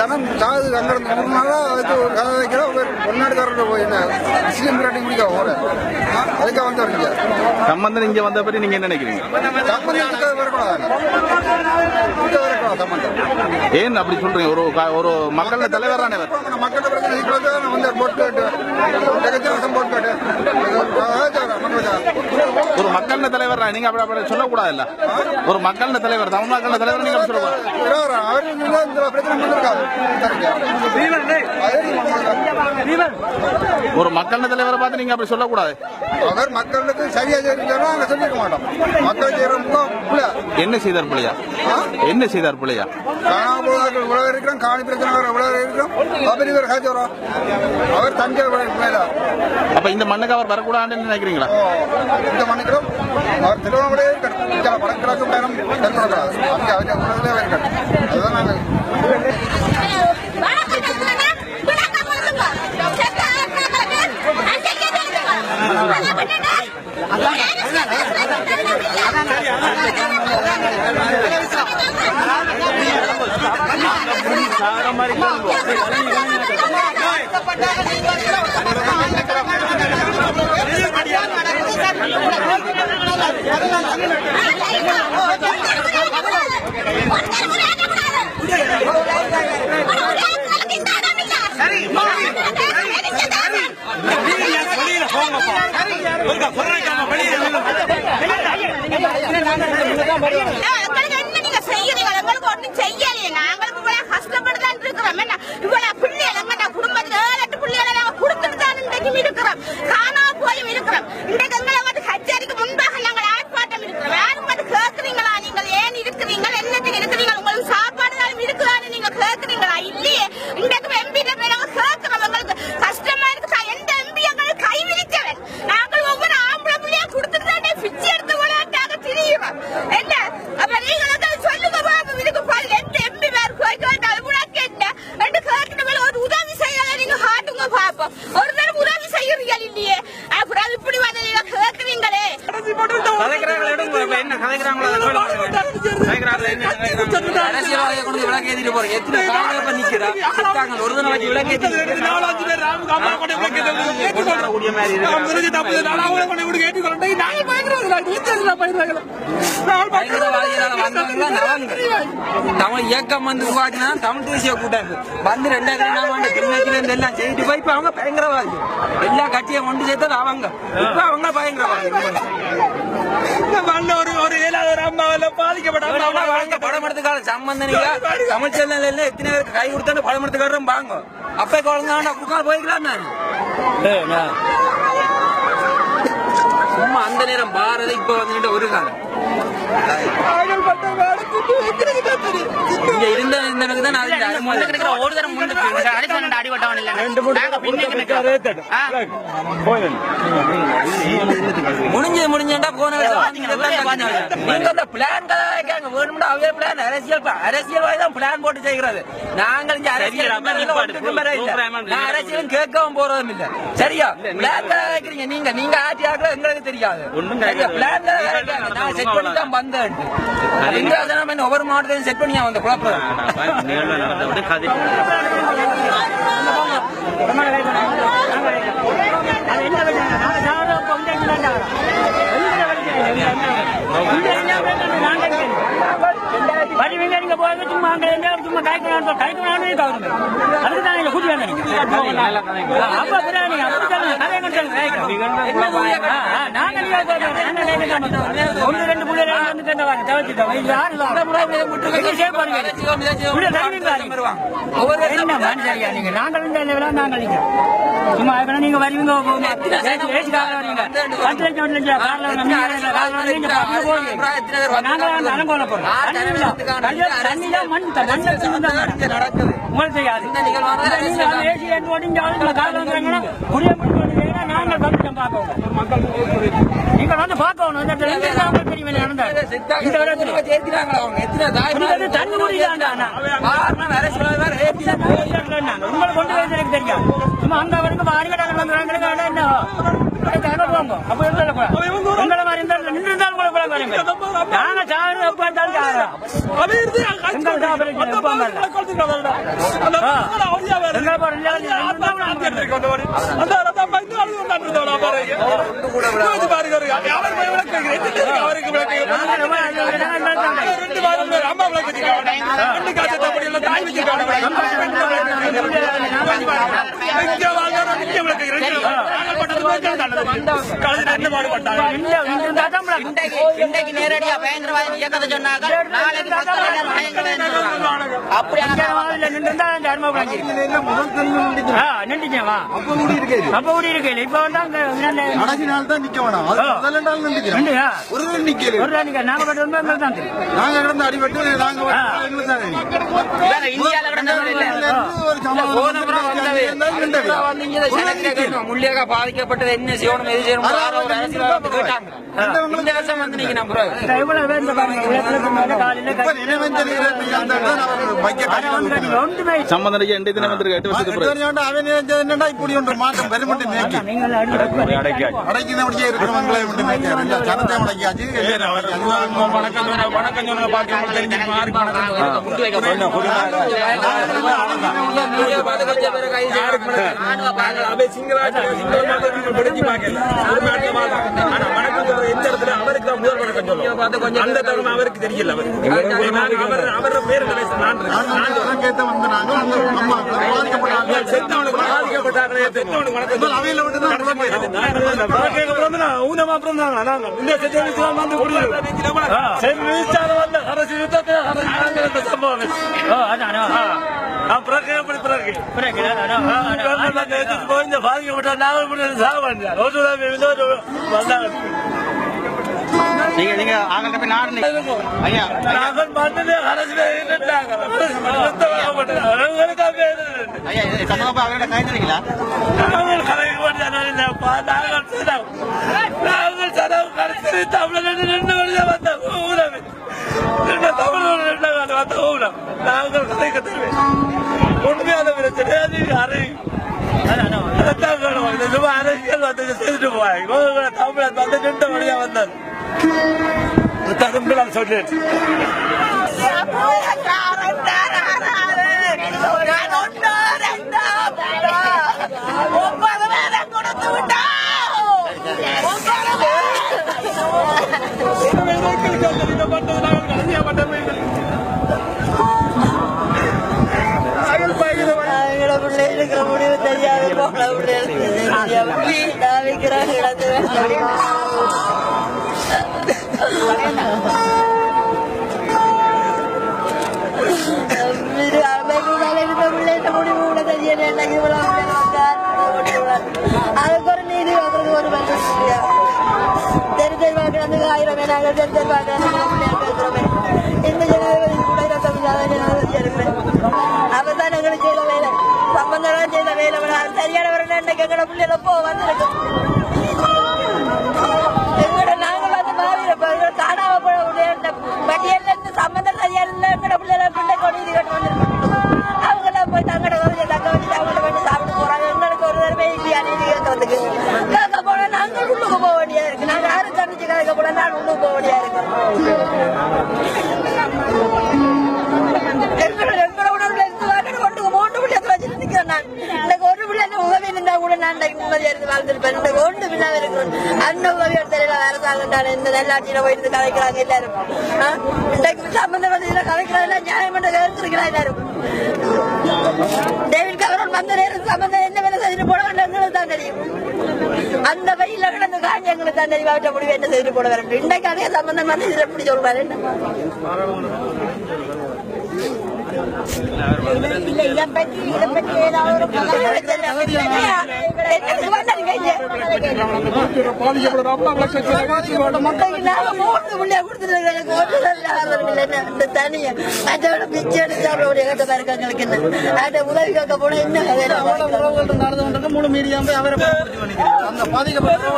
ஜனம் சாது அங்கிருந்து 3 நாளா அதுக்கு ஒரு கதை வைக்கிற வெளிநாட்டுக்காரர்கிட்ட போய் என்ன முஸ்லீம் பிராட்டி முடிக்க போற அதுக்காக வந்து வரீங்க. சம்பந்தம் இங்க வந்த பற்றி நீங்க என்ன நினைக்கிறீங்க? சம்பந்தம் வரக்கூடாது, சம்பந்தம் ஏன் அப்படி சொல்றீங்க? ஒரு மக்கள தலைவர் தானே மக்கள் பிரச்சனை வந்து போட்டு ஒரு மக்கள் தலைவர் நீங்க அப்படி சொல்லக்கூடாது இல்ல. ஒரு மக்கள் தலைவர், தமிழ் மக்கள் தலைவர் நீங்க சொல்லக்கூடாது. ஒரு மக்கள் தலைவரை பார்த்து நீங்க அப்படி சொல்லக்கூடாது. அவர் மக்களுக்கு சரியா செய்யறாங்க சொல்லிக்க மாட்டோம். மக்கள் என்ன செய்தார் பிள்ளையா? என்ன செய்தார் பிள்ளையா? உழவு இருக்கிறோம், காணி பிரச்சனை உழவு இருக்கிறோம். அவர் காய்ச்சோம், அவர் தஞ்சை அப்ப இந்த மண்ணுக்கு அவர் வரக்கூடாதுன்னு நினைக்கிறீங்களா? இந்த மண்ணுக்கும் அவர் திருவண்ணாமலையே இருக்கணும். வடகிழக்கு பயணம் மேற்கொள்ளக்கூடாது. அங்கே அவருடைய உணவுலேயே இருக்கணும். அதுதான் நாங்கள் தமிழ் இயக்கம் வந்து உருவாக்கினா தமிழ் தேசிய கூட்டாது வந்து 2000ஆம் ஆண்டு திருநெல்வேலியில எல்லாம் செய்து போய் இப்ப அவங்க பயங்கரவாதி. எல்லா கட்சியும் கொண்டு சேர்த்தது அவங்க. இப்ப அவங்க பயங்கரவாதி. ஒரு ஏழாவது அம்மாவில பாதிக்கப்பட்ட படம் எடுத்துக்கால சம்பந்தம் தமிழ் செல்ல எத்தனை பேருக்கு கை கொடுத்தாண்டு படம் எடுத்துக்காரும் பாங்க. அப்ப குழந்தை குடுக்காம போய்க்கலாம். சும்மா அந்த நேரம் பாரதி இப்ப வந்துட்டு ஒரு காலம் இருந்த ஒரு தரம் முடிஞ்சா போன அரசியல் பிளான் போட்டு செய்கிறது. நாங்கள் இங்க அரசியலும் கேட்கவும் போறதும் இல்ல. சரியா பிளான் நீங்க நீங்க ஆட்சி ஆக்குறது எங்களுக்கு தெரியாது. நான் செட் பண்ணி தான் வந்தேன். ஒவ்வொரு மாவட்டத்தையும் செட் பண்ணியா வந்த குழப்பம். நீங்க போய் சும்மா சும்மா கைக்கணும் அதுக்கு தான் நீங்க கூட்டி ஒன்று 2 பிள்ளைகள் நீங்க நாங்கள் சும்மா நீங்க வருவீங்க 10 லட்சம் நீங்க வந்து பார்க்கணும். உங்களை கொண்டு வந்து எனக்கு தெரியும். சும்மா அங்க வரைக்கும் அப்ப உங்களை மாதிரி நின்று இருந்தாலும் நாங்க இன்றைக்கு நேரடியா பயங்கரவாதி இயக்கத்தை சொன்னாங்க நாளைக்கு முள்ளியாக பாதிக்கப்பட்டது என்ன செய்யணும் எது செய்யணும் கேட்டாங்க. இந்த வருஷம் வந்து நீங்க நம்புறோம் சம்பந்தனுக்கு எந்த தினம் வந்திருக்கு 8 வருஷத்துக்கு பிறகு அவன் என்னடா இப்படி ஒன்று மாற்றம் பெருமட்டு அடைக்கிறவடியே இருக்கிறவங்களை மட்டும் நினைக்கிறார் ஜனத்தை அடக்கியாச்சு அவருக்கு தெரியல அவர் பேர் நீங்க ஆகட்ட போய் நாடு ஐயா ஐயா சம்பந்தப்பா அவர்கிட்ட கைத்தறீங்களா உண்மையான பிரச்சனை அரசியல் வந்து செய்துட்டு போவாங்க தமிழ் வந்து 2 வழியா வந்தார் தகும்பு சொல்றேன் இருக்கிற முடிவு தெரியாது முடிவு கூட தெரியல அதுக்கு ஒரு நீதி வாங்குறது ஒரு தெரிஞ்சல் வாக்குறது 1000 நாங்கள் தெரிஞ்சல் வாக்குறோமே இந்த ஜனாதிபதி கூட ஜனாதிபதி இருக்கிறேன் அவர்தான் எங்களுக்கு செய்த வேலை சம்பந்தம் செய்த வேலை சரியானவர் இன்னைக்கு எங்களோட பிள்ளைல வந்திருக்கோம் எங்களோட நாங்கள் வந்து மாறி காணாம போட முடியாது பட்டியல்ல இருந்து சம்பந்தம் சரியா இல்லை எங்களோட பிள்ளைல பிள்ளை கொண்டு கட்டு வந்திருக்கோம் அவங்களாம் போய் தங்கட கவிதை தங்க வச்சு அவங்கள வேண்டி சாப்பிட்டு போறாங்க எங்களுக்கு ஒரு தடவை இல்லையா நீதி கேட்க வந்துக்கு கேட்க போனா நாங்கள் உள்ளுக்கு போக வேண்டியா இருக்கு நாங்க யாரும் தனிச்சு கேட்க போனா நான் உள்ளுக்கு போக வேண்டியா இருக்கு அந்த உதவி அரசாங்கம் இந்த நல்லாட்சியில போயிட்டு கலைக்கிறாங்க எல்லாரும் சம்பந்தம் கலைக்கிறாங்க நியாயமன்ற இருக்கிறா எல்லாரும் டேவிட் கவரோன் வந்த நேரம் சம்பந்தம் என்ன வேலை செய்து போட வேண்டாம் தான் தெரியும் அந்த வழியில கிடந்து காஞ்சி எங்களுக்கு தான் தெரியும் அவற்றை முடிவு என்ன செய்து போட வர இன்றைக்கு அதே சம்பந்தம் வந்து இதுல எப்படி சொல்றாரு உதவி கேட்க போன என்ன முழு மீடியா அவரை பாதிக்கப்பட்ட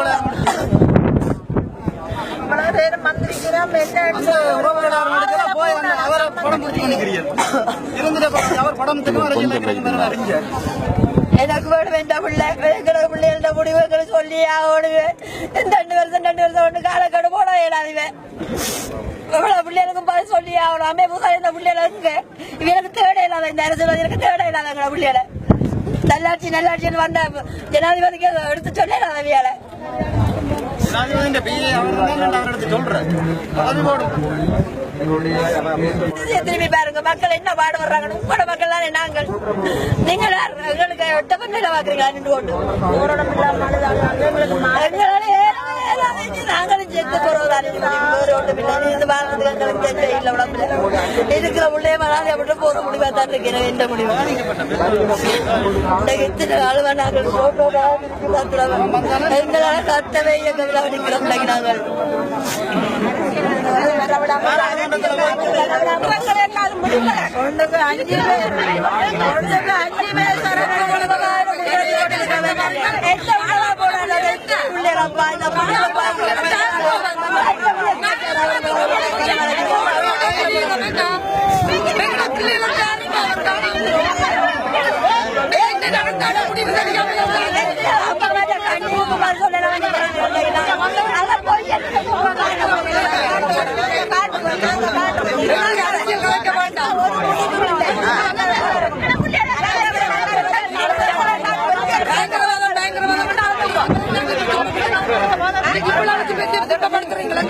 எனக்கு வேண்டாம் பிள்ளைகள முடிவுகளை சொல்லி ஆடுவேன் 2 வருஷம் 2 வருஷம் ஒன்று காலக்கெடு போட இயலாதுவேன் எவ்வளவு பிள்ளைகளுக்கும் பதில் சொல்லி ஆகணும். அமைப்பு இந்த பிள்ளைகளை இவனுக்கு தேட இல்லாத இந்த அரசு எனக்கு தேட இல்லாத பிள்ளைகளை நல்லாட்சி வந்த ஜனாதிபதிக்கு எடுத்து சொல்ல இல்லாத வேலை திரும்பி பாருங்க மக்கள் என்ன பாடுபடுறாங்க. உங்களோட மக்கள் தானே நாங்கள். நீங்கள் எங்களுக்கு எட்ட பண்ணல பாக்குறீங்களா நின்று கொண்டு நாங்களும் சேர்த்து போறோம். எங்களுக்கு தெரியல உடம்புல இருக்கிற உள்ளே மனாதி அப்படி போற முடிவா தான் இருக்கிறேன். எந்த முடிவு இத்தனை நாள் நாங்கள் எங்களால கத்தவே எங்க நிற்கிறோம் நாங்கள் ஒன்றுக்கு 5 பேர் திட்டப்படுத்துறீங்களா